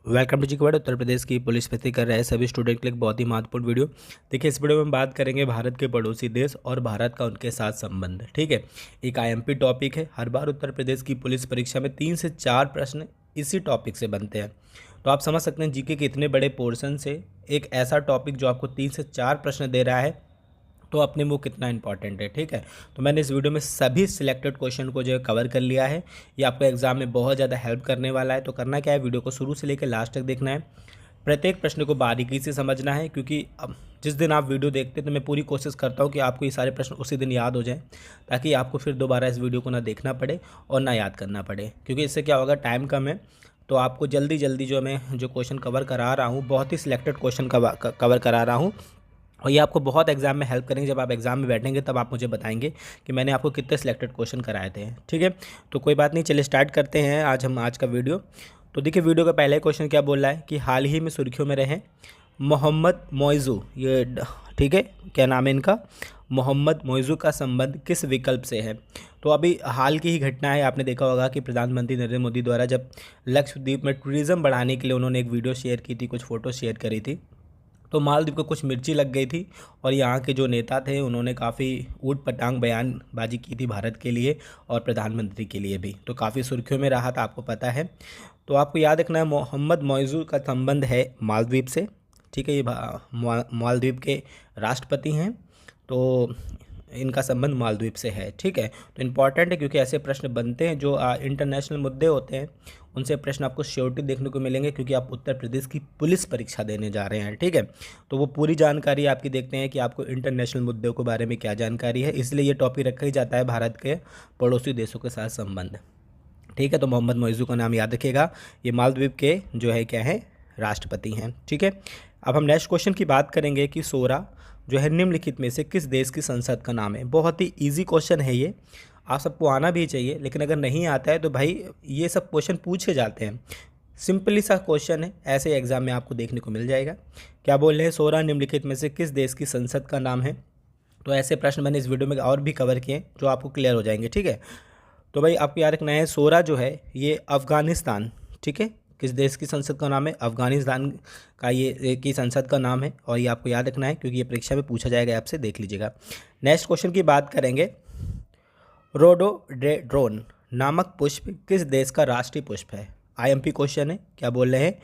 Welcome to GK world. Uttar Pradesh की police भर्ती कर रहे हैं सभी स्टूडेंट के लिए बहुत ही महत्वपूर्ण वीडियो। देखिए, इस वीडियो में हम बात करेंगे भारत के पड़ोसी देश और भारत का उनके साथ संबंध। ठीक है, एक आईएमपी टॉपिक है। हर बार उत्तर प्रदेश की पुलिस परीक्षा में 3 से 4 प्रश्न इसी टॉपिक से बनते हैं। तो आप समझ सकते हैं जीके के इतने बड़े पोर्शन से एक ऐसा टॉपिक जो आपको 3 से 4 प्रश्न दे रहा है तो अपने वो कितना इंपॉर्टेंट है। ठीक है, तो मैंने इस वीडियो में सभी सिलेक्टेड क्वेश्चन को जो है कवर कर लिया है। ये आपको एग्जाम में बहुत ज़्यादा हेल्प करने वाला है। तो करना क्या है, वीडियो को शुरू से लेकर लास्ट तक देखना है। प्रत्येक प्रश्न को बारीकी से समझना है, क्योंकि अब जिस दिन आप वीडियो देखते हैं तो मैं पूरी कोशिश करता हूँ कि आपको ये सारे प्रश्न उसी दिन याद हो जाएं, ताकि आपको फिर दोबारा इस वीडियो को ना देखना पड़े और ना याद करना पड़े। क्योंकि इससे क्या होगा, टाइम कम है तो आपको जल्दी जल्दी जो मैं जो क्वेश्चन कवर करा रहा हूँ, बहुत ही सिलेक्टेड क्वेश्चन कवर करा रहा हूँ। और ये आपको बहुत एग्जाम में हेल्प करेंगे। जब आप एग्जाम में बैठेंगे तब आप मुझे बताएंगे कि मैंने आपको कितने सिलेक्टेड क्वेश्चन कराए थे। ठीक है, तो कोई बात नहीं, चलिए स्टार्ट करते हैं आज का वीडियो। तो देखिए, वीडियो का पहला क्वेश्चन क्या बोल रहा है कि हाल ही में सुर्खियों में रहे मोहम्मद मौइज़ू, ये ठीक है, क्या नाम है इनका, मोहम्मद मौइज़ू का संबंध किस विकल्प से है। तो अभी हाल की ही घटना है, आपने देखा होगा कि प्रधानमंत्री नरेंद्र मोदी द्वारा जब लक्षद्वीप में टूरिज़्म बढ़ाने के लिए उन्होंने एक वीडियो शेयर की थी, कुछ फ़ोटो शेयर करी थी, तो मालदीव को कुछ मिर्ची लग गई थी और यहाँ के जो नेता थे उन्होंने काफ़ी ऊट पटांग बयानबाजी की थी भारत के लिए और प्रधानमंत्री के लिए भी। तो काफ़ी सुर्खियों में रहा था, आपको पता है। तो आपको याद रखना है, मोहम्मद मौइज़ू का संबंध है मालदीव से। ठीक है, ये मालदीव के राष्ट्रपति हैं, तो इनका संबंध मालदीव से है। ठीक है, तो इम्पॉर्टेंट है क्योंकि ऐसे प्रश्न बनते हैं जो इंटरनेशनल मुद्दे होते हैं, उनसे प्रश्न आपको श्योरिटी देखने को मिलेंगे, क्योंकि आप उत्तर प्रदेश की पुलिस परीक्षा देने जा रहे हैं। ठीक है, तो वो पूरी जानकारी आपकी देखते हैं कि आपको इंटरनेशनल मुद्दों के बारे में क्या जानकारी है, इसलिए ये टॉपिक रखा ही जाता है, भारत के पड़ोसी देशों के साथ संबंध। ठीक है, तो मोहम्मद मौइज़ू का नाम याद रखिएगा, ये मालदीव के जो है क्या है, राष्ट्रपति हैं। ठीक है, अब हम नेक्स्ट क्वेश्चन की बात करेंगे कि सोरा जो है निम्नलिखित में से किस देश की संसद का नाम है। बहुत ही इजी क्वेश्चन है ये, आप सबको आना भी चाहिए, लेकिन अगर नहीं आता है तो भाई ये सब क्वेश्चन पूछे जाते हैं। सिंपली सा क्वेश्चन है, ऐसे एग्जाम में आपको देखने को मिल जाएगा। क्या बोल रहे हैं, सोरा निम्नलिखित में से किस देश की संसद का नाम है। तो ऐसे प्रश्न मैंने इस वीडियो में और भी कवर किए जो आपको क्लियर हो जाएंगे। ठीक है, तो भाई आपको याद रखना है, सोरा जो है ये अफ़गानिस्तान, ठीक है, किस देश की संसद का नाम है, अफ़गानिस्तान का ये की संसद का नाम है। और ये आपको याद रखना है क्योंकि ये परीक्षा में पूछा जाएगा आपसे, देख लीजिएगा। नेक्स्ट क्वेश्चन की बात करेंगे, रोडोडेंड्रोन नामक पुष्प किस देश का राष्ट्रीय पुष्प है। आईएमपी क्वेश्चन है, क्या बोल रहे हैं,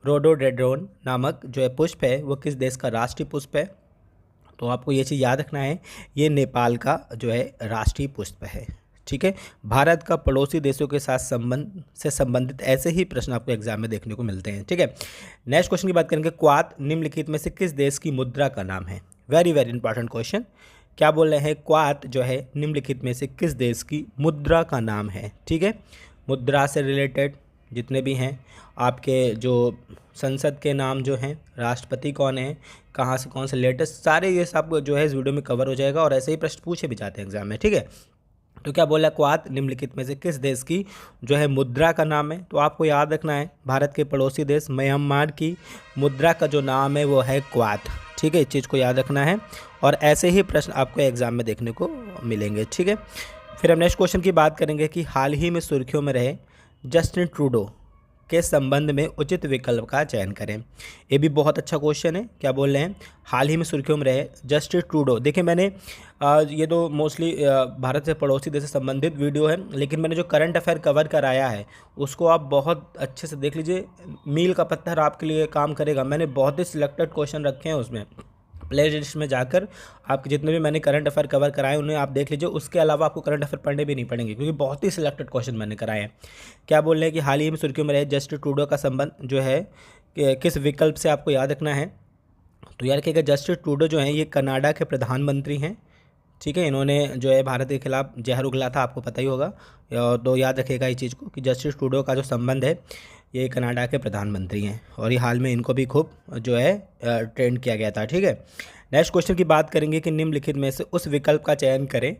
रोडोडेंड्रोन नामक जो है पुष्प है वो किस देश का राष्ट्रीय पुष्प है। तो आपको ये चीज़ याद रखना है, ये नेपाल का जो है राष्ट्रीय पुष्प है। ठीक है, भारत का पड़ोसी देशों के साथ संबंध से संबंधित ऐसे ही प्रश्न आपको एग्जाम में देखने को मिलते हैं। ठीक है, नेक्स्ट क्वेश्चन की बात करेंगे, क्वात निम्नलिखित में से किस देश की मुद्रा का नाम है। Very very important question. क्या बोल रहे हैं, क्वात जो है निम्नलिखित में से किस देश की मुद्रा का नाम है। ठीक है, मुद्रा से रिलेटेड जितने भी हैं आपके जो संसद के नाम जो हैं, राष्ट्रपति कौन है, कहाँ से कौन से लेटेस्ट, सारे ये सब जो है इस वीडियो में कवर हो जाएगा और ऐसे ही प्रश्न पूछे भी जाते हैं एग्जाम में। ठीक है, तो क्या बोला, क्वात निम्नलिखित में से किस देश की जो है मुद्रा का नाम है। तो आपको याद रखना है, भारत के पड़ोसी देश म्यांमार की मुद्रा का जो नाम है वो है क्वात। ठीक है, इस चीज़ को याद रखना है और ऐसे ही प्रश्न आपको एग्जाम में देखने को मिलेंगे। ठीक है, फिर हम नेक्स्ट क्वेश्चन की बात करेंगे कि हाल ही में सुर्खियों में रहे जस्टिन ट्रूडो के संबंध में उचित विकल्प का चयन करें। ये भी बहुत अच्छा क्वेश्चन है। क्या बोल रहे हैं, हाल ही में सुर्खियों में रहे जस्टिन ट्रूडो। देखिए, मैंने ये तो मोस्टली भारत से पड़ोसी देश से संबंधित वीडियो है, लेकिन मैंने जो करंट अफेयर कवर कराया है उसको आप बहुत अच्छे से देख लीजिए, मील का पत्थर आपके लिए काम करेगा। मैंने बहुत ही सिलेक्टेड क्वेश्चन रखे हैं उसमें, प्ले लिस्ट में जाकर आपके जितने भी मैंने करंट अफेयर कवर कराए उन्हें आप देख लीजिए। उसके अलावा आपको करंट अफेयर पढ़ने भी नहीं पड़ेंगे, क्योंकि बहुत ही सिलेक्टेड क्वेश्चन मैंने कराए हैं। क्या बोल रहे हैं कि हाल ही में सुर्खियों में रहे जस्टिन ट्रूडो का संबंध जो है किस विकल्प से, आपको याद रखना है। तो याद रखिएगा, जस्टिन ट्रूडो जो हैं ये कनाडा के प्रधानमंत्री हैं। ठीक है, इन्होंने जो है भारत के खिलाफ जहर उगला था, आपको पता ही होगा। तो याद रखिएगा इस चीज़ को कि जस्टिन ट्रूडो का जो संबंध है ये कनाडा के प्रधानमंत्री हैं और ये हाल में इनको भी खूब जो है ट्रेंड किया गया था। ठीक है, नेक्स्ट क्वेश्चन की बात करेंगे कि निम्नलिखित में से उस विकल्प का चयन करें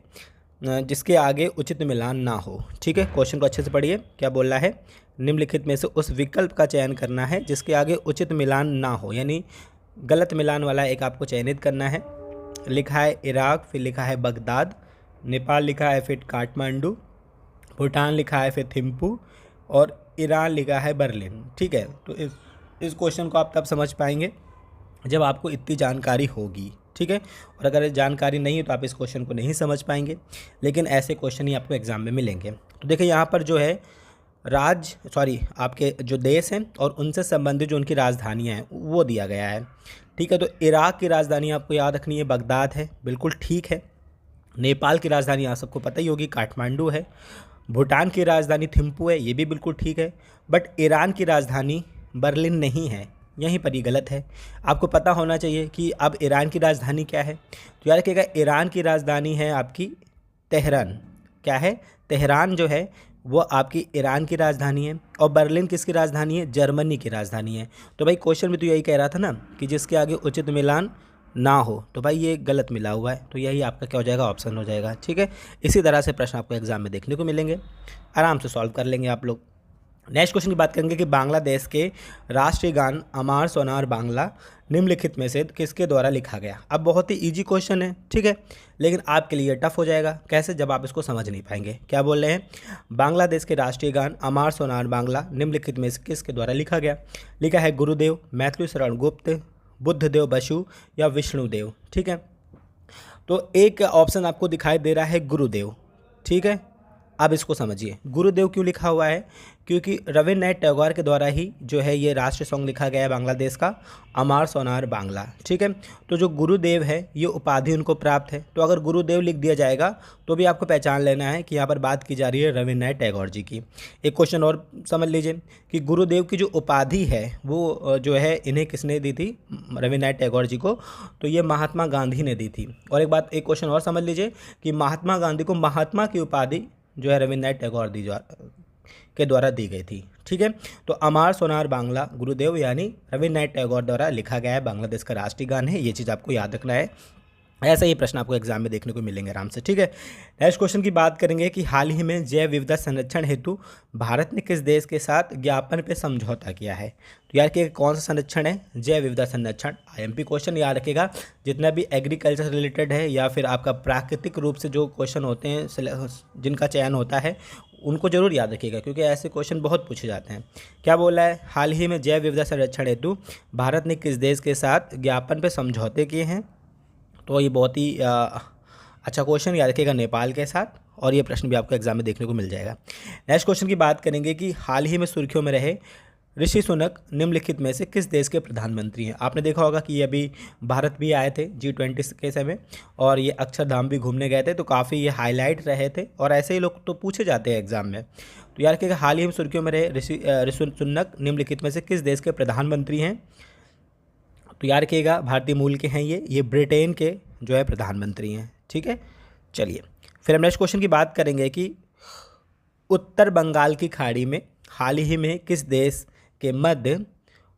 जिसके आगे उचित मिलान ना हो। ठीक है, क्वेश्चन को अच्छे से पढ़िए। क्या बोल रहा है, निम्नलिखित में से उस विकल्प का चयन करना है जिसके आगे उचित मिलान ना हो, यानी गलत मिलान वाला एक आपको चयनित करना है। लिखा है इराक, फिर लिखा है बगदाद, नेपाल लिखा है फिर काठमांडू, भूटान लिखा है फिर थिम्पू और ईरान लिखा है बर्लिन। ठीक है, तो इस इस क्वेश्चन को आप तब समझ पाएंगे जब आपको इतनी जानकारी होगी, ठीक है। और अगर जानकारी नहीं है तो आप इस क्वेश्चन को नहीं समझ पाएंगे, लेकिन ऐसे क्वेश्चन ही आपको एग्जाम में मिलेंगे। तो देखिए यहाँ पर जो है आपके जो देश हैं और उनसे संबंधित जो उनकी राजधानियाँ हैं वो दिया गया है, ठीक है। तो इराक की राजधानी आपको याद रखनी है, बगदाद है, बिल्कुल ठीक है। नेपाल की राजधानी आप सबको पता ही होगी, काठमांडू है। भूटान की राजधानी थिम्पू है, ये भी बिल्कुल ठीक है। बट ईरान की राजधानी बर्लिन नहीं है, यहीं पर ही गलत है। आपको पता होना चाहिए कि अब ईरान की राजधानी क्या है। तो याद रखिएगा, ईरान की राजधानी है आपकी तेहरान। क्या है? तेहरान जो है वो आपकी ईरान की राजधानी है। और बर्लिन किसकी राजधानी है? जर्मनी की राजधानी है। तो भाई क्वेश्चन में तो यही कह रहा था ना कि जिसके आगे उचित मिलान ना हो, तो भाई ये गलत मिला हुआ है, तो यही आपका क्या हो जाएगा? ऑप्शन हो जाएगा, ठीक है। इसी तरह से प्रश्न आपको एग्जाम में देखने को मिलेंगे, आराम से सॉल्व कर लेंगे आप लोग। नेक्स्ट क्वेश्चन की बात करेंगे कि बांग्लादेश के राष्ट्रीय गान अमार सोनार बांग्ला निम्नलिखित में से किसके द्वारा लिखा गया। अब बहुत ही इजी क्वेश्चन है, ठीक है, लेकिन आपके लिए टफ हो जाएगा। कैसे? जब आप इसको समझ नहीं पाएंगे। क्या बोल रहे हैं? बांग्लादेश के राष्ट्रीय गान अमार सोनार बांग्ला निम्नलिखित में से किसके द्वारा लिखा गया। लिखा है गुरुदेव, मैथिली शरण गुप्त, बुद्धदेव बसु या विष्णुदेव, ठीक है। तो एक ऑप्शन आपको दिखाई दे रहा है गुरुदेव, ठीक है। अब इसको समझिए, गुरुदेव क्यों लिखा हुआ है? क्योंकि रविन्द्रनाथ टैगोर के द्वारा ही जो है ये राष्ट्रीय सॉन्ग लिखा गया है बांग्लादेश का, अमार सोनार बांग्ला, ठीक है। तो जो गुरुदेव है ये उपाधि उनको प्राप्त है। तो अगर गुरुदेव लिख दिया जाएगा तो भी आपको पहचान लेना है कि यहाँ पर बात की जा रही है रविन्द्रनाथ टैगोर जी की। एक क्वेश्चन और समझ लीजिए कि गुरुदेव की जो उपाधि है वो जो है इन्हें किसने दी थी? रविन्द्रनाथ टैगोर जी को। तो ये महात्मा गांधी ने दी थी। और एक क्वेश्चन और समझ लीजिए कि महात्मा गांधी को महात्मा की उपाधि जो है रविन्द्रनाथ टैगोर के द्वारा दी गई थी, ठीक है। तो अमार सोनार बांग्ला गुरुदेव यानी रविन्द्रनाथ टैगोर द्वारा लिखा गया है, बांग्लादेश का राष्ट्रीय गान है। ये चीज़ आपको याद रखना है। ऐसा ही प्रश्न आपको एग्जाम में देखने को मिलेंगे आराम से, ठीक है। नेक्स्ट क्वेश्चन की बात करेंगे कि हाल ही में जैव विविधता संरक्षण हेतु भारत ने किस देश के साथ ज्ञापन पे समझौता किया है। तो याद रखिएगा कौन सा संरक्षण है? जैव विविधता संरक्षण। आईएमपी क्वेश्चन याद रखिएगा, जितना भी एग्रीकल्चर रिलेटेड है या फिर आपका प्राकृतिक रूप से जो क्वेश्चन होते हैं जिनका चयन होता है उनको जरूर याद रखिएगा, क्योंकि ऐसे क्वेश्चन बहुत पूछे जाते हैं। क्या बोला है? हाल ही में जैव विविधता संरक्षण हेतु भारत ने किस देश के साथ ज्ञापन पे समझौते किए हैं। तो ये बहुत ही अच्छा क्वेश्चन, याद रखिएगा नेपाल के साथ। और ये प्रश्न भी आपको एग्जाम में देखने को मिल जाएगा। नेक्स्ट क्वेश्चन की बात करेंगे कि हाल ही में सुर्खियों में रहे ऋषि सुनक निम्नलिखित में से किस देश के प्रधानमंत्री हैं। आपने देखा होगा कि ये अभी भारत भी आए थे G20 के समय, और ये अक्षरधाम भी घूमने गए थे, तो काफ़ी ये हाईलाइट रहे थे। और ऐसे ही लोग तो पूछे जाते हैं एग्जाम में। तो याद रखिएगा हाल ही में सुर्खियों में रहे ऋषि सुनक निम्नलिखित में से किस देश के प्रधानमंत्री हैं। तो याद रखिएगा भारतीय मूल के हैं ये ब्रिटेन के जो है प्रधानमंत्री हैं, ठीक है। चलिए फिर हम नेक्स्ट क्वेश्चन की बात करेंगे कि उत्तर बंगाल की खाड़ी में हाल ही में किस देश के मध्य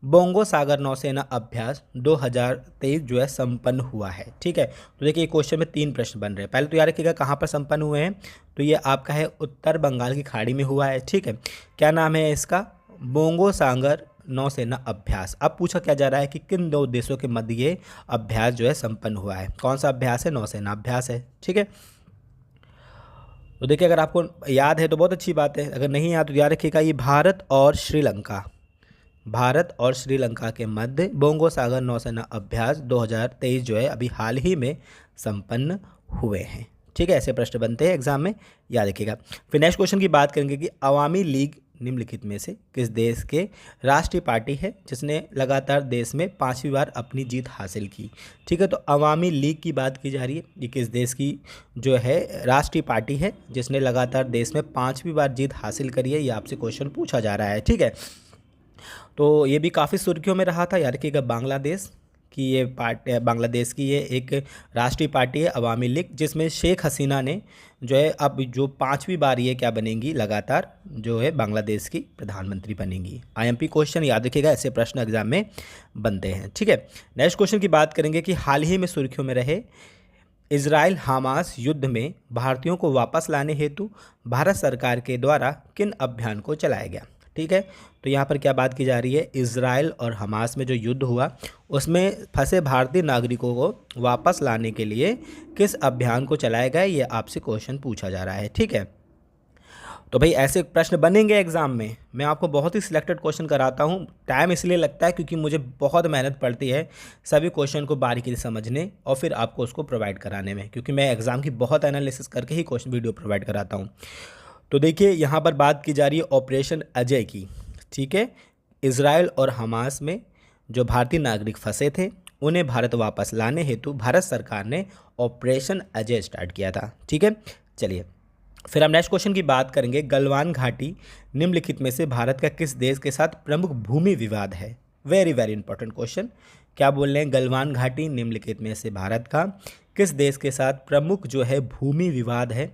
बोंगो सागर नौसेना अभ्यास 2023 जो है संपन्न हुआ है, ठीक है। तो देखिए क्वेश्चन में 3 प्रश्न बन रहे हैं। पहले तो याद रखिएगा कहाँ पर संपन्न हुए हैं, तो ये आपका है उत्तर बंगाल की खाड़ी में हुआ है, ठीक है। क्या नाम है इसका? बोंगो सागर नौसेना अभ्यास। अब पूछा क्या जा रहा है कि किन 2 देशों के मध्य ये अभ्यास जो है संपन्न हुआ है। कौन सा अभ्यास है? नौसेना अभ्यास है, ठीक है। तो देखिए अगर आपको याद है तो बहुत अच्छी बात है, अगर नहीं याद तो याद रखिएगा ये भारत और श्रीलंका के मध्य बोंगो सागर नौसेना अभ्यास 2023 जो है अभी हाल ही में संपन्न हुए हैं, ठीक है। ऐसे प्रश्न बनते हैं एग्जाम में, याद रखिएगा। फिर नेक्स्ट क्वेश्चन की बात करेंगे कि अवामी लीग निम्नलिखित में से किस देश के राष्ट्रीय पार्टी है जिसने लगातार देश में 5वीं बार अपनी जीत हासिल की, ठीक है। तो अवामी लीग की बात की जा रही है, ये किस देश की जो है राष्ट्रीय पार्टी है जिसने लगातार देश में 5वीं बार जीत हासिल करी है, ये आपसे क्वेश्चन पूछा जा रहा है, ठीक है। तो ये भी काफ़ी सुर्खियों में रहा था, याद रखिएगा बांग्लादेश की ये एक राष्ट्रीय पार्टी है अवामी लीग, जिसमें शेख हसीना ने जो है अब जो 5वीं बार ये क्या बनेंगी लगातार जो है बांग्लादेश की प्रधानमंत्री बनेंगी। आईएमपी क्वेश्चन याद रखिएगा, ऐसे प्रश्न एग्जाम में बनते हैं, ठीक है। नेक्स्ट क्वेश्चन की बात करेंगे कि हाल ही में सुर्खियों में रहे इजराइल हमास युद्ध में भारतीयों को वापस लाने हेतु भारत सरकार के द्वारा किन अभियान को चलाया गया, ठीक है। तो यहाँ पर क्या बात की जा रही है? इजराइल और हमास में जो युद्ध हुआ उसमें फंसे भारतीय नागरिकों को वापस लाने के लिए किस अभियान को चलाया गया, ये आपसे क्वेश्चन पूछा जा रहा है, ठीक है। तो भाई ऐसे प्रश्न बनेंगे एग्जाम में। मैं आपको बहुत ही सिलेक्टेड क्वेश्चन कराता हूँ। टाइम इसलिए लगता है क्योंकि मुझे बहुत मेहनत पड़ती है सभी क्वेश्चन को बारीकी से समझने और फिर आपको उसको प्रोवाइड कराने में, क्योंकि मैं एग्जाम की बहुत एनालिसिस करके ही क्वेश्चन वीडियो प्रोवाइड कराता हूँ। तो देखिए यहाँ पर बात की जा रही है ऑपरेशन अजय की। ठीक है, इजराइल और हमास में जो भारतीय नागरिक फंसे थे उन्हें भारत वापस लाने हेतु भारत सरकार ने ऑपरेशन अजय स्टार्ट किया था। ठीक है, चलिए फिर हम नेक्स्ट क्वेश्चन की बात करेंगे। गलवान घाटी निम्नलिखित में से भारत का किस देश के साथ प्रमुख भूमि विवाद है? Very very important question. क्या बोल रहे हैं? गलवान घाटी निम्नलिखित में से भारत का किस देश के साथ प्रमुख जो है भूमि विवाद है?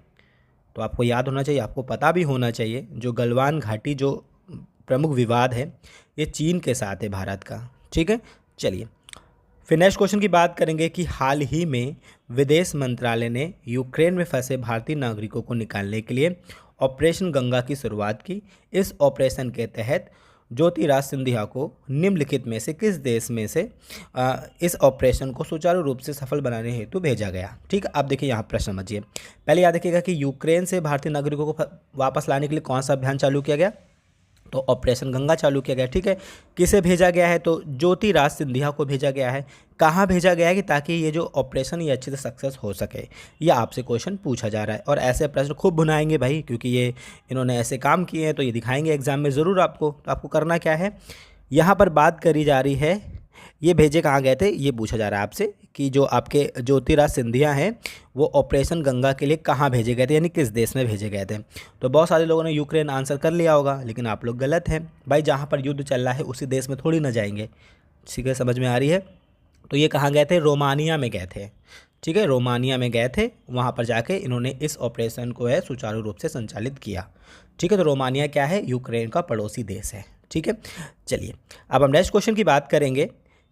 तो आपको याद होना चाहिए, आपको पता भी होना चाहिए, जो गलवान घाटी जो प्रमुख विवाद है ये चीन के साथ है भारत का। ठीक है, चलिए फिर नेक्स्ट क्वेश्चन की बात करेंगे कि हाल ही में विदेश मंत्रालय ने यूक्रेन में फंसे भारतीय नागरिकों को निकालने के लिए ऑपरेशन गंगा की शुरुआत की। इस ऑपरेशन के तहत ज्योतिराज सिंधिया को निम्नलिखित में से किस देश में से इस ऑपरेशन को सुचारू रूप से सफल बनाने हेतु भेजा गया? ठीक है, आप देखिए यहाँ प्रश्न समझिए। पहले याद रखिएगा कि यूक्रेन से भारतीय नागरिकों को वापस लाने के लिए कौन सा अभियान चालू किया गया? तो ऑपरेशन गंगा चालू किया गया। ठीक है, किसे भेजा गया है? तो ज्योतिराज सिंधिया को भेजा गया है। कहाँ भेजा गया है कि ताकि ये जो ऑपरेशन ये अच्छे से सक्सेस हो सके, ये आपसे क्वेश्चन पूछा जा रहा है। और ऐसे प्रश्न खूब बुनाएंगे भाई, क्योंकि ये इन्होंने ऐसे काम किए हैं तो ये दिखाएंगे एग्जाम में ज़रूर आपको। तो आपको करना क्या है, यहाँ पर बात करी जा रही है ये भेजे कहाँ गए थे, ये पूछा जा रहा है आपसे कि जो आपके ज्योतिराज सिंधिया हैं वो ऑपरेशन गंगा के लिए कहाँ भेजे गए थे, यानी किस देश में भेजे गए थे। तो बहुत सारे लोगों ने यूक्रेन आंसर कर लिया होगा, लेकिन आप लोग गलत हैं भाई। जहाँ पर युद्ध चल रहा है उसी देश में थोड़ी ना जाएंगे। ठीक है, समझ में आ रही है? तो ये कहाँ गए थे? रोमानिया में गए थे। ठीक है, रोमानिया में गए थे, वहाँ पर जाके इन्होंने इस ऑपरेशन को है सुचारू रूप से संचालित किया। ठीक है, तो रोमानिया क्या है? यूक्रेन का पड़ोसी देश है। ठीक है, चलिए अब हम नेक्स्ट क्वेश्चन की बात करेंगे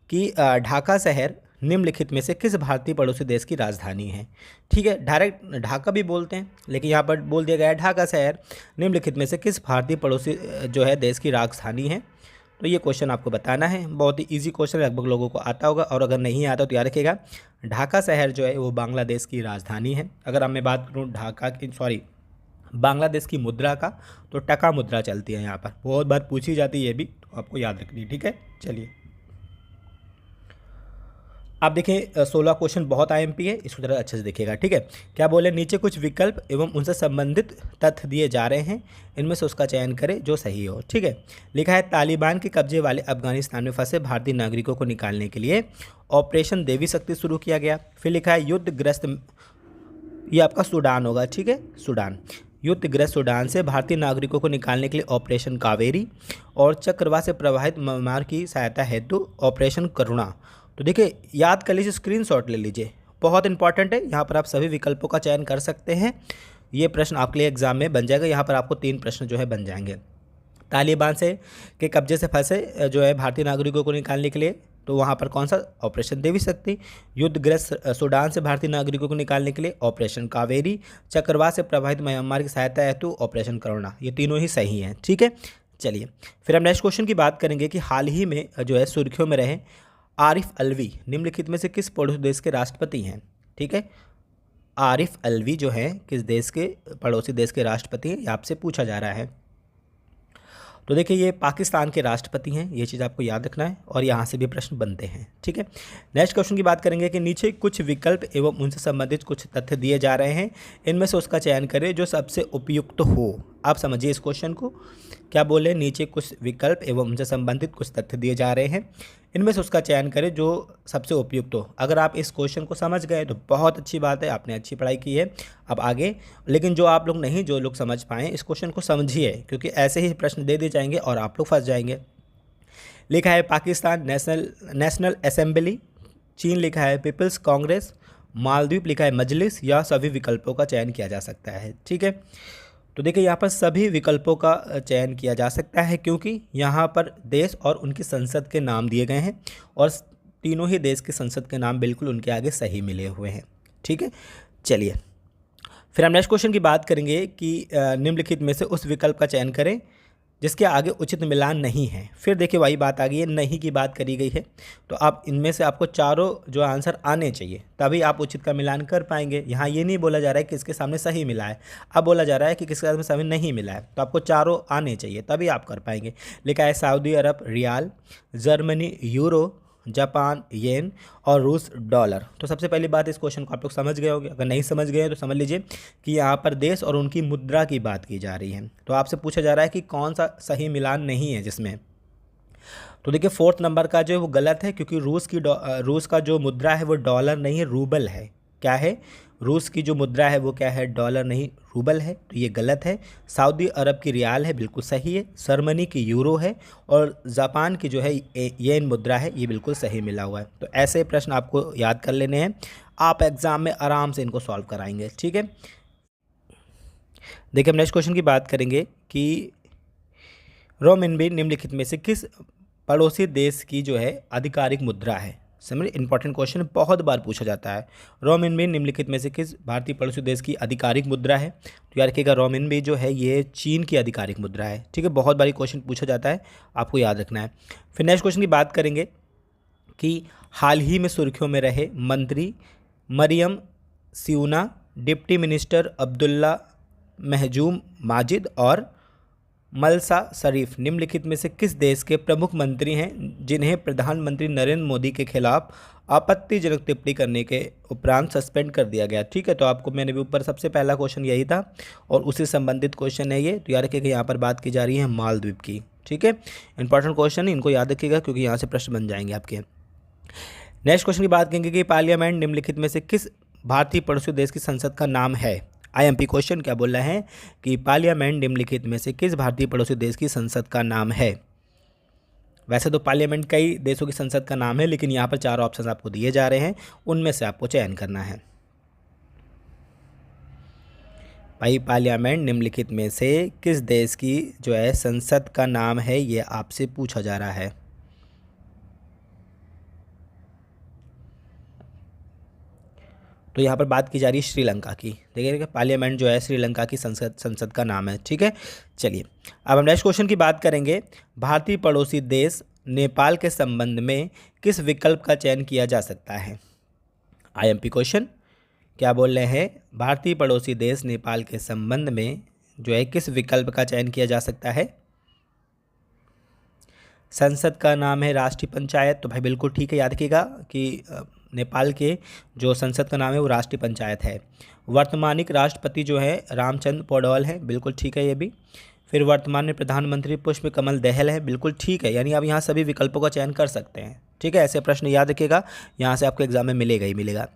कि ढाका शहर निम्नलिखित में से किस भारतीय पड़ोसी देश की राजधानी है? ठीक है, डायरेक्ट ढाका भी बोलते हैं, लेकिन यहाँ पर बोल दिया गया है ढाका शहर निम्नलिखित में से किस भारतीय पड़ोसी जो है देश की राजधानी है। तो ये क्वेश्चन आपको बताना है। बहुत ही इजी क्वेश्चन, लगभग लोगों को आता होगा, और अगर नहीं आता तो याद रखिएगा ढाका शहर जो है वो बांग्लादेश की राजधानी है। अगर अब मैं बात करूँ ढाका की बांग्लादेश की मुद्रा का, तो टका मुद्रा चलती है यहाँ पर। बहुत बात पूछी जाती है ये भी, तो आपको याद रखनी है। ठीक है, चलिए आप देखिए 16 क्वेश्चन बहुत आईएमपी है, इसको जरा अच्छे से देखिएगा। ठीक है, क्या बोले? नीचे कुछ विकल्प एवं उनसे संबंधित तथ्य दिए जा रहे हैं, इनमें से उसका चयन करें जो सही हो। ठीक है, लिखा है तालिबान के कब्जे वाले अफगानिस्तान में फंसे भारतीय नागरिकों को निकालने के लिए ऑपरेशन देवी शक्ति शुरू किया गया। फिर लिखा है युद्धग्रस्त, ये आपका सूडान होगा। ठीक है, सूडान, युद्धग्रस्त सूडान से भारतीय नागरिकों को निकालने के लिए ऑपरेशन कावेरी, और चक्रवात से प्रभावित म्यांमार की सहायता हेतु ऑपरेशन करुणा। तो देखिए याद कर लीजिए, स्क्रीनशॉट ले लीजिए, बहुत इंपॉर्टेंट है। यहाँ पर आप सभी विकल्पों का चयन कर सकते हैं। ये प्रश्न आपके लिए एग्जाम में बन जाएगा। यहाँ पर आपको 3 प्रश्न जो है बन जाएंगे। तालिबान से के कब्जे से फंसे जो है भारतीय नागरिकों को निकालने के लिए, तो वहाँ पर कौन सा? ऑपरेशन देवी शक्ति। युद्धग्रस्त सूडान से भारतीय नागरिकों को निकालने के लिए ऑपरेशन कावेरी। चक्रवात से प्रभावित म्यांमार की सहायता हेतु ऑपरेशन करुणा। ये तीनों ही सही हैं। ठीक है, चलिए फिर हम नेक्स्ट क्वेश्चन की बात करेंगे कि हाल ही में जो है सुर्खियों में रहे आरिफ अलवी निम्नलिखित में से किस पड़ोसी देश के राष्ट्रपति हैं? ठीक है, आरिफ अलवी जो हैं किस देश के पड़ोसी देश के राष्ट्रपति हैं, ये आपसे पूछा जा रहा है। तो देखिए ये पाकिस्तान के राष्ट्रपति हैं, ये चीज़ आपको याद रखना है, और यहाँ से भी प्रश्न बनते हैं। ठीक है, नेक्स्ट क्वेश्चन की बात करेंगे कि नीचे कुछ विकल्प एवं उनसे संबंधित कुछ तथ्य दिए जा रहे हैं, इनमें से उसका चयन करें जो सबसे उपयुक्त हो। आप समझिए इस क्वेश्चन को, क्या बोले? नीचे कुछ विकल्प एवं उनसे संबंधित कुछ तथ्य दिए जा रहे हैं, इनमें से उसका चयन करें जो सबसे उपयुक्त हो। अगर आप इस क्वेश्चन को समझ गए तो बहुत अच्छी बात है, आपने अच्छी पढ़ाई की है। अब आगे, लेकिन जो आप लोग नहीं, जो लोग समझ पाएँ इस क्वेश्चन को समझिए, क्योंकि ऐसे ही प्रश्न दे दिए जाएंगे और आप लोग फंस जाएंगे। लिखा है पाकिस्तान नेशनल असेंबली, चीन लिखा है पीपल्स कांग्रेस, मालदीव लिखा है मजलिस, या सभी विकल्पों का चयन किया जा सकता है। ठीक है, तो देखिए यहाँ पर सभी विकल्पों का चयन किया जा सकता है, क्योंकि यहाँ पर देश और उनकी संसद के नाम दिए गए हैं, और तीनों ही देश की संसद के नाम बिल्कुल उनके आगे सही मिले हुए हैं। ठीक है, चलिए फिर हम नेक्स्ट क्वेश्चन की बात करेंगे कि निम्नलिखित में से उस विकल्प का चयन करें जिसके आगे उचित मिलान नहीं है। फिर देखिए वही बात आ गई है, नहीं की बात करी गई है, तो आप इनमें से आपको चारों जो आंसर आने चाहिए, तभी आप उचित का मिलान कर पाएंगे। यहाँ ये नहीं बोला जा रहा है कि किसके सामने सही मिला है, अब बोला जा रहा है कि किसके सामने सही नहीं मिला है, तो आपको चारों आने चाहिए तभी आप कर पाएंगे। लिखा है सऊदी अरब रियाल, जर्मनी यूरो, जापान येन और रूस डॉलर। तो सबसे पहली बात, इस क्वेश्चन को आप लोग समझ गए होंगे, अगर नहीं समझ गए तो समझ लीजिए कि यहाँ पर देश और उनकी मुद्रा की बात की जा रही है। तो आपसे पूछा जा रहा है कि कौन सा सही मिलान नहीं है जिसमें, तो देखिए फोर्थ नंबर का जो है वो गलत है, क्योंकि रूस का जो मुद्रा है वो डॉलर नहीं है, रूबल है। क्या है? रूस की जो मुद्रा है वो क्या है? डॉलर नहीं रूबल है, तो ये गलत है। सऊदी अरब की रियाल है, बिल्कुल सही है। जर्मनी की यूरो है और जापान की जो है येन मुद्रा है, ये बिल्कुल सही मिला हुआ है। तो ऐसे प्रश्न आपको याद कर लेने हैं, आप एग्जाम में आराम से इनको सॉल्व कराएंगे। ठीक है, देखिए हम नेक्स्ट क्वेश्चन की बात करेंगे कि रोमिनबी निम्नलिखित में से किस पड़ोसी देश की जो है आधिकारिक मुद्रा है। समझ, इंपॉर्टेंट क्वेश्चन, बहुत बार पूछा जाता है। रोमिनबी निम्नलिखित में से किस भारतीय पड़ोसी देश की आधिकारिक मुद्रा है? तो याद रखिएगा रोमिनबी जो है ये चीन की आधिकारिक मुद्रा है। ठीक है, बहुत बारी क्वेश्चन पूछा जाता है, आपको याद रखना है। फिर नेक्स्ट क्वेश्चन की बात करेंगे कि हाल ही में सुर्खियों में रहे मंत्री मरियम सियूना, डिप्टी मिनिस्टर अब्दुल्ला महजूम माजिद और मलसा शरीफ निम्नलिखित में से किस देश के प्रमुख मंत्री हैं जिन्हें प्रधानमंत्री नरेंद्र मोदी के खिलाफ आपत्तिजनक टिप्पणी करने के उपरांत सस्पेंड कर दिया गया? ठीक है, तो आपको मैंने भी ऊपर सबसे पहला क्वेश्चन यही था और उसी संबंधित क्वेश्चन है ये। तो याद रखिएगा यहाँ पर बात की जा रही है मालदीव की। ठीक है, इंपॉर्टेंट क्वेश्चन है, इनको याद रखिएगा क्योंकि यहाँ से प्रश्न बन जाएंगे आपके। नेक्स्ट क्वेश्चन की बात करेंगे कि पार्लियामेंट निम्नलिखित में से किस भारतीय पड़ोसी देश की संसद का नाम है? आईएमपी क्वेश्चन क्या बोल रहे हैं कि पार्लियामेंट निम्नलिखित में से किस भारतीय पड़ोसी देश की संसद का नाम है? वैसे तो पार्लियामेंट कई देशों की संसद का नाम है, लेकिन यहाँ पर चार ऑप्शन आपको दिए जा रहे हैं, उनमें से आपको चयन करना है। भाई पार्लियामेंट निम्नलिखित में से किस देश की जो है संसद का नाम है, ये आपसे पूछा जा रहा है। तो यहाँ पर बात की जा रही है श्रीलंका की। देखिए पार्लियामेंट जो है श्रीलंका की संसद का नाम है। ठीक है, चलिए अब हम नेक्स्ट क्वेश्चन की बात करेंगे। भारतीय पड़ोसी देश नेपाल के संबंध में किस विकल्प का चयन किया जा सकता है? आईएमपी क्वेश्चन क्या बोल रहे हैं? भारतीय पड़ोसी देश नेपाल के संबंध में जो है किस विकल्प का चयन किया जा सकता है? संसद का नाम है राष्ट्रीय पंचायत, तो भाई बिल्कुल ठीक है, याद रखिएगा कि नेपाल के जो संसद का नाम है वो राष्ट्रीय पंचायत है। वर्तमानिक राष्ट्रपति जो है रामचंद्र पौडवाल है, बिल्कुल ठीक है ये भी। फिर वर्तमान में प्रधानमंत्री पुष्प कमल दहल है, बिल्कुल ठीक है, यानी आप यहाँ सभी विकल्पों का चयन कर सकते हैं। ठीक है, ऐसे प्रश्न याद रखिएगा, यहाँ से आपको एग्जाम में मिलेगा ही मिलेगा।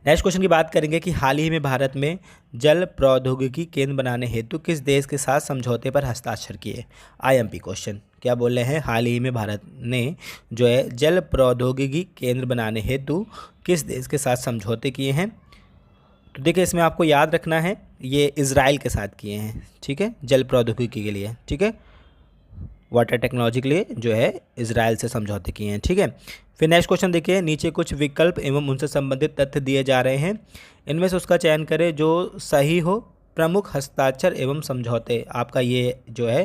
नेक्स्ट क्वेश्चन की बात करेंगे कि हाल ही में भारत में जल प्रौद्योगिकी केंद्र बनाने हेतु किस देश के साथ समझौते पर हस्ताक्षर किए? आईएमपी क्वेश्चन क्या बोल रहे हैं? हाल ही में भारत ने जो है जल प्रौद्योगिकी केंद्र बनाने हेतु किस देश के साथ समझौते किए हैं? तो देखिए इसमें आपको याद रखना है ये इजराइल के साथ किए हैं। ठीक है, जल प्रौद्योगिकी के लिए, ठीक है, वाटर टेक्नोलॉजी के लिए जो है इजराइल से समझौते किए हैं। ठीक है, फिर नेक्स्ट क्वेश्चन देखिए, नीचे कुछ विकल्प एवं उनसे संबंधित तथ्य दिए जा रहे हैं, इनमें से उसका चयन करें जो सही हो। प्रमुख हस्ताक्षर एवं समझौते, आपका ये जो है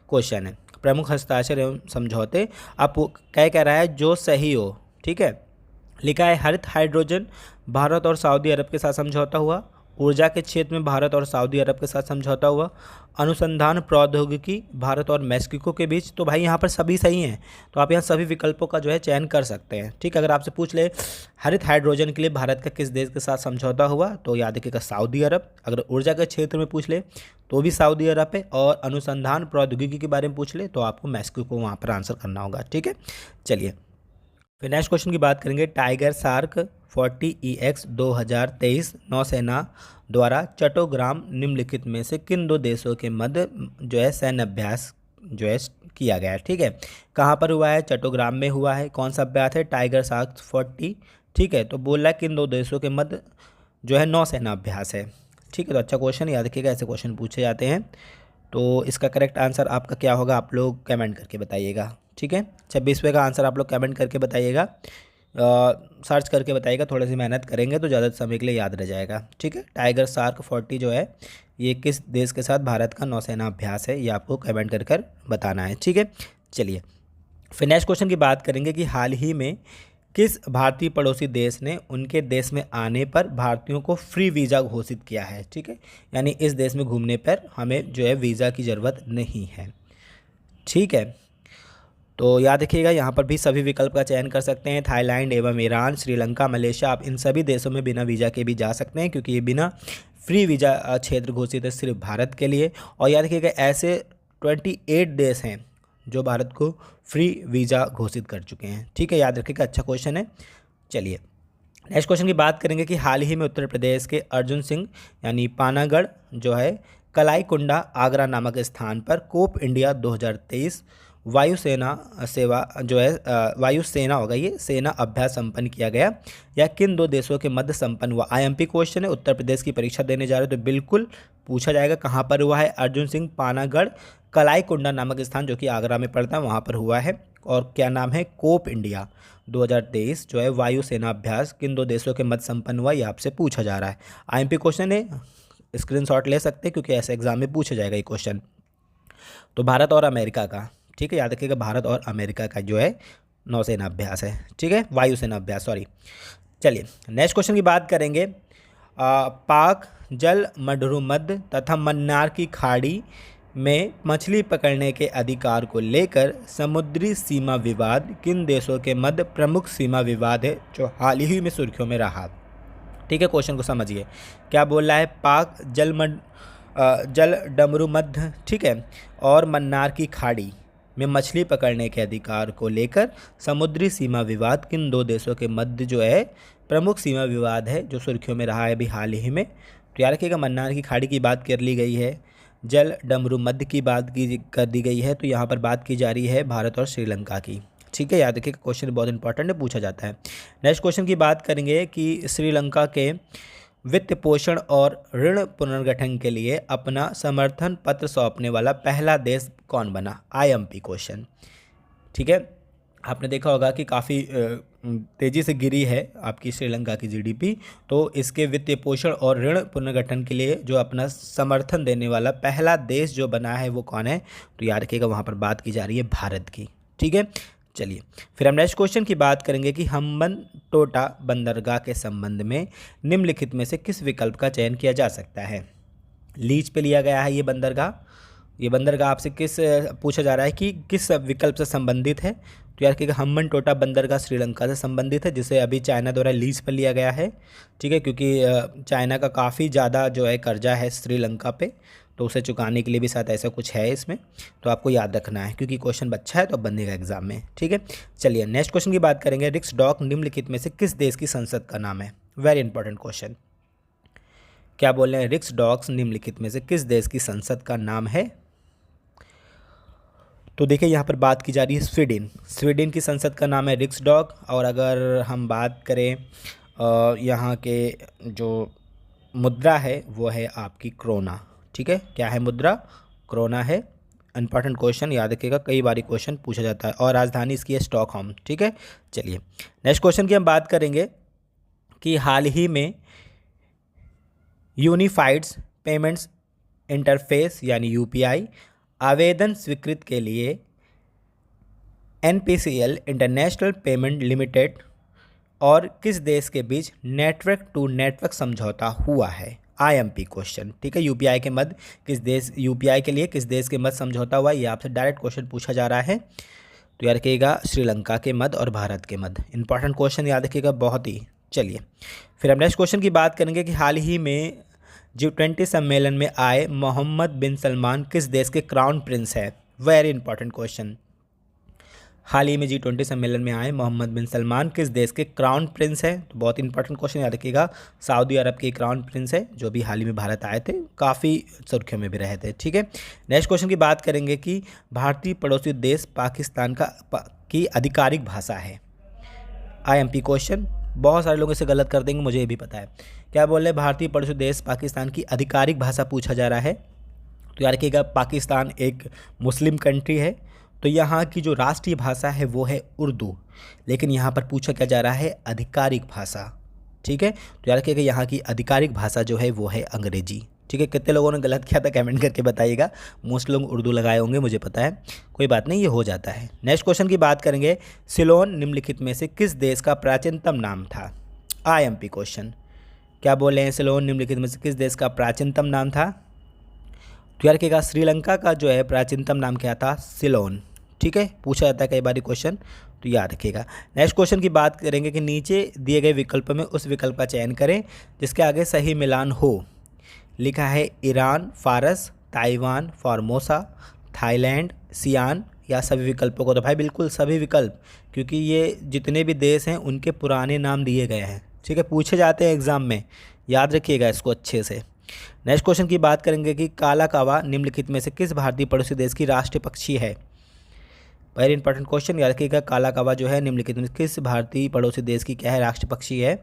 क्वेश्चन है, प्रमुख हस्ताक्षर एवं समझौते, आप क्या कह रहा है? जो सही हो। ठीक है, लिखा है हरित हाइड्रोजन भारत और सऊदी अरब के साथ समझौता हुआ, ऊर्जा के क्षेत्र में भारत और सऊदी अरब के साथ समझौता हुआ, अनुसंधान प्रौद्योगिकी भारत और मैक्सिको के बीच। तो भाई यहाँ पर सभी सही हैं, तो आप यहाँ सभी विकल्पों का जो है चयन कर सकते हैं। ठीक, अगर आपसे पूछ ले हरित हाइड्रोजन के लिए भारत का किस देश के साथ समझौता हुआ, तो याद रखिएगा सऊदी अरब। अगर ऊर्जा के क्षेत्र में पूछ ले तो भी सऊदी अरब है, और अनुसंधान प्रौद्योगिकी के बारे में पूछ ले तो आपको मैक्सिको वहाँ पर आंसर करना होगा। ठीक है, चलिए फिर नेक्स्ट क्वेश्चन की बात करेंगे। टाइगर शार्क 40EX 2023 नौसेना द्वारा चट्टोग्राम निम्नलिखित में से किन दो देशों के मध्य जो है सैन्य अभ्यास जो है किया गया है? ठीक है, कहाँ पर हुआ है? चट्टोग्राम में हुआ है। कौन सा अभ्यास है? Tiger shark 40। ठीक है, तो बोल रहा है किन दो देशों के मध्य जो है नौसेना अभ्यास है। ठीक है, तो अच्छा क्वेश्चन, याद रखिएगा ऐसे क्वेश्चन पूछे जाते हैं। तो इसका करेक्ट आंसर आपका क्या होगा, आप लोग कमेंट करके बताइएगा। ठीक है, 26वें का आंसर आप लोग कमेंट करके बताइएगा, सर्च करके बताइएगा, थोड़ी सी मेहनत करेंगे तो ज़्यादा समय के लिए याद रह जाएगा। ठीक है, टाइगर शार्क 40 जो है ये किस देश के साथ भारत का नौसेना अभ्यास है, ये आपको कमेंट कर कर बताना है। ठीक है, चलिए फिर नेक्स्ट क्वेश्चन की बात करेंगे कि हाल ही में किस भारतीय पड़ोसी देश ने उनके देश में आने पर भारतीयों को फ्री वीज़ा घोषित किया है। ठीक है, यानी इस देश में घूमने पर हमें जो है वीज़ा की ज़रूरत नहीं है। ठीक है, तो याद रखिएगा यहाँ पर भी सभी विकल्प का चयन कर सकते हैं, थाईलैंड एवं ईरान, श्रीलंका, मलेशिया। आप इन सभी देशों में बिना वीज़ा के भी जा सकते हैं, क्योंकि ये बिना फ्री वीज़ा क्षेत्र घोषित है सिर्फ भारत के लिए। और याद रखिएगा ऐसे 28 देश हैं जो भारत को फ्री वीज़ा घोषित कर चुके हैं। ठीक है, याद रखिएगा, अच्छा क्वेश्चन है। चलिए नेक्स्ट क्वेश्चन की बात करेंगे कि हाल ही में उत्तर प्रदेश के अर्जुन सिंह यानी पानागढ़ जो है कलाईकुंडा आगरा नामक स्थान पर कोप इंडिया 2023 वायुसेना सेवा जो है वायुसेना होगा ये सेना अभ्यास संपन्न किया गया, या किन दो देशों के मध्य संपन्न हुआ। आईएमपी क्वेश्चन है, उत्तर प्रदेश की परीक्षा देने जा रहे हो तो बिल्कुल पूछा जाएगा कहाँ पर हुआ है। अर्जुन सिंह पानागढ़ कलाईकुंडा नामक स्थान जो कि आगरा में पड़ता है वहाँ पर हुआ है। और क्या नाम है, कोप इंडिया 2023 जो है वायुसेना अभ्यास किन दो देशों के मध्य संपन्न हुआ, ये आपसे पूछा जा रहा है। आईएमपी क्वेश्चन है, स्क्रीनशॉट ले सकते हैं क्योंकि ऐसे एग्जाम में पूछा जाएगा ये क्वेश्चन। तो भारत और अमेरिका का, ठीक है, याद रखिएगा भारत और अमेरिका का जो है नौसेना अभ्यास है। ठीक है, वायुसेना अभ्यास, सॉरी। चलिए नेक्स्ट क्वेश्चन की बात करेंगे। पाक जल मडरुमध्य तथा मन्नार की खाड़ी में मछली पकड़ने के अधिकार को लेकर समुद्री सीमा विवाद किन देशों के मध्य प्रमुख सीमा विवाद है जो हाल ही में सुर्खियों में रहा। ठीक है, क्वेश्चन को समझिए क्या बोल रहा है। पाक जल डमरू मध्य, ठीक है, और मन्नार की खाड़ी में मछली पकड़ने के अधिकार को लेकर समुद्री सीमा विवाद किन दो देशों के मध्य जो है प्रमुख सीमा विवाद है जो सुर्खियों में रहा है अभी हाल ही में। तो याद रखिएगा मन्नार की खाड़ी की बात कर ली गई है, जल डमरू मध्य की बात की कर दी गई है, तो यहाँ पर बात की जा रही है भारत और श्रीलंका की। ठीक है, याद रखिएगा क्वेश्चन बहुत इंपॉर्टेंट है, पूछा जाता है। नेक्स्ट क्वेश्चन की बात करेंगे कि श्रीलंका के वित्त पोषण और ऋण पुनर्गठन के लिए अपना समर्थन पत्र सौंपने वाला पहला देश कौन बना। IMP question. ठीक है, आपने देखा होगा कि काफ़ी तेज़ी से गिरी है आपकी श्रीलंका की जीडीपी, तो इसके वित्तीय पोषण और ऋण पुनर्गठन के लिए जो अपना समर्थन देने वाला पहला देश जो बना है वो कौन है। तो याद रखिएगा वहाँ पर बात की जा रही है भारत की। ठीक है, चलिए फिर हम नेक्स्ट क्वेश्चन की बात करेंगे कि हम्बनटोटा बंदरगाह के संबंध में निम्नलिखित में से किस विकल्प का चयन किया जा सकता है। लीज पे लिया गया है ये बंदरगाह आपसे किस पूछा जा रहा है कि किस विकल्प से संबंधित है। तो यार कि हम्बनटोटा बंदरगाह श्रीलंका से संबंधित है, जिसे अभी चाइना द्वारा लीज पर लिया गया है। ठीक है, क्योंकि चाइना का काफ़ी ज़्यादा जो है कर्जा है श्रीलंका पे, तो उसे चुकाने के लिए भी साथ ऐसा कुछ है इसमें, तो आपको याद रखना है क्योंकि क्वेश्चन अच्छा है तो बनेगा एग्जाम में। ठीक है, चलिए नेक्स्ट क्वेश्चन की बात करेंगे। रिक्सडॉक निम्नलिखित में से किस देश की संसद का नाम है। Very important question. क्या बोल रहे हैं, रिक्सडॉक्स निम्नलिखित में से किस देश की संसद का नाम है। तो देखिए यहाँ पर बात की जा रही है स्वीडन की संसद का नाम है रिक्सडॉक। और अगर हम बात करें यहाँ के जो मुद्रा है वो है आपकी क्रोना। ठीक है, क्या है मुद्रा, क्रोना है। इंपॉर्टेंट क्वेश्चन, याद रखिएगा कई बार क्वेश्चन पूछा जाता है। और राजधानी इसकी है स्टॉकहोम। ठीक है, चलिए नेक्स्ट क्वेश्चन की हम बात करेंगे कि हाल ही में यूनिफाइड पेमेंट्स इंटरफेस यानी यूपीआई आवेदन स्वीकृत के लिए एनपीसीएल इंटरनेशनल पेमेंट लिमिटेड और किस देश के बीच नेटवर्क टू नेटवर्क समझौता हुआ है। IMP question. ठीक है, यूपीआई के मध्य किस देश, यूपीआई के लिए किस देश के मध्य समझौता हुआ, ये आपसे डायरेक्ट क्वेश्चन पूछा जा रहा है। तो याद रखिएगा श्रीलंका के मध्य और भारत के मध्य। इंपॉर्टेंट क्वेश्चन, याद रखिएगा बहुत ही। चलिए फिर हम नेक्स्ट क्वेश्चन की बात करेंगे कि हाल ही में G20 सम्मेलन में आए मोहम्मद बिन सलमान किस देश के क्राउन प्रिंस है। Very important question. हाल ही में G20 सम्मेलन में आए मोहम्मद बिन सलमान किस देश के क्राउन प्रिंस है। तो बहुत इंपॉर्टेंट क्वेश्चन, याद रखिएगा सऊदी अरब के क्राउन प्रिंस है जो भी हाल ही में भारत आए थे, काफ़ी सुर्खियों में भी रहे थे। ठीक है, नेक्स्ट क्वेश्चन की बात करेंगे कि भारतीय पड़ोसी देश पाकिस्तान की आधिकारिक भाषा है। IMP question. बहुत सारे लोग इसे गलत कर देंगे, मुझे ये भी पता है। क्या बोल रहे हैं, भारतीय पड़ोसी देश पाकिस्तान की आधिकारिक भाषा पूछा जा रहा है। तो याद रखिएगा पाकिस्तान एक मुस्लिम कंट्री है, तो यहाँ की जो राष्ट्रीय भाषा है वो है उर्दू, लेकिन यहाँ पर पूछा क्या जा रहा है, आधिकारिक भाषा। ठीक है, तो याद रखिएगा यहाँ की आधिकारिक भाषा जो है वो है अंग्रेजी। ठीक है, कितने लोगों ने गलत किया था कमेंट करके बताइएगा। मोस्ट लोग उर्दू लगाए होंगे, मुझे पता है, कोई बात नहीं, ये हो जाता है। नेक्स्ट क्वेश्चन की बात करेंगे, सिलोन निम्नलिखित में से किस देश का प्राचीनतम नाम था? IMP क्वेश्चन, क्या बोले हैं, सिलोन निम्नलिखित में से किस देश का प्राचीनतम नाम था? तो यार रखिएगा, श्रीलंका का जो है प्राचीनतम नाम क्या था? सिलोन। ठीक है, पूछा जाता है कई बार क्वेश्चन, तो याद रखिएगा। नेक्स्ट क्वेश्चन की बात करेंगे कि नीचे दिए गए विकल्प में उस विकल्प का चयन करें जिसके आगे सही मिलान हो। लिखा है ईरान, फारस, ताइवान, फॉर्मोसा, थाईलैंड, सियान या सभी विकल्पों को। तो भाई बिल्कुल सभी विकल्प, क्योंकि ये जितने भी देश हैं उनके पुराने नाम दिए गए हैं। ठीक है, पूछे जाते हैं एग्जाम में, याद रखिएगा इसको अच्छे से। नेक्स्ट क्वेश्चन की बात करेंगे कि काला कावा निम्नलिखित में से किस भारतीय पड़ोसी देश की राष्ट्रीय पक्षी है? वेरी इंपॉर्टेंट क्वेश्चन, याद रखिएगा, काला कावा जो है निम्नलिखित में किस भारतीय पड़ोसी देश की क्या है? राष्ट्रीय पक्षी है।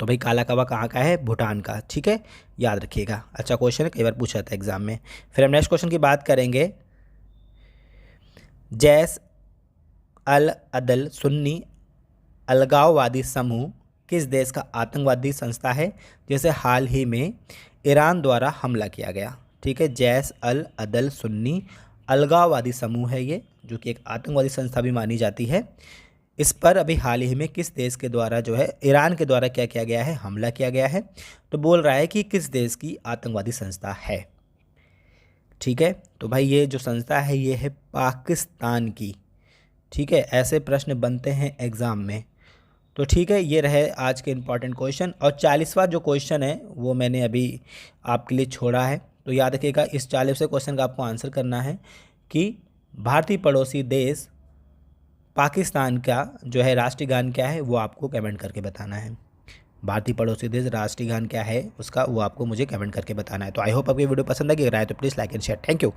तो भाई काला कावा कहाँ का है? भूटान का। ठीक है, याद रखिएगा, अच्छा क्वेश्चन है, कई बार पूछा था एग्जाम में। फिर हम नेक्स्ट क्वेश्चन की बात करेंगे, जैश अल अदल सुन्नी अलगाववादी समूह किस देश का आतंकवादी संस्था है जिसे हाल ही में ईरान द्वारा हमला किया गया? ठीक है, जैश अल अदल सुन्नी अलगाववादी समूह है ये, जो कि एक आतंकवादी संस्था भी मानी जाती है। इस पर अभी हाल ही में किस देश के द्वारा जो है, ईरान के द्वारा क्या किया गया है? हमला किया गया है। तो बोल रहा है कि किस देश की आतंकवादी संस्था है। ठीक है, तो भाई ये जो संस्था है ये है पाकिस्तान की। ठीक है, ऐसे प्रश्न बनते हैं एग्ज़ाम में। तो ठीक है, ये रहे आज के इम्पॉर्टेंट क्वेश्चन। और 40वां जो क्वेश्चन है वो मैंने अभी आपके लिए छोड़ा है, तो याद रखिएगा, इस 40वें क्वेश्चन का आपको आंसर करना है कि भारतीय पड़ोसी देश पाकिस्तान का जो है राष्ट्रीय गान क्या है, वो आपको कमेंट करके बताना है। भारतीय पड़ोसी देश राष्ट्रीय गान क्या है उसका, वो आपको मुझे कमेंट करके बताना है। तो आई होप आपको ये वीडियो पसंद आएगी, अगर आए तो please like and share. Thank you.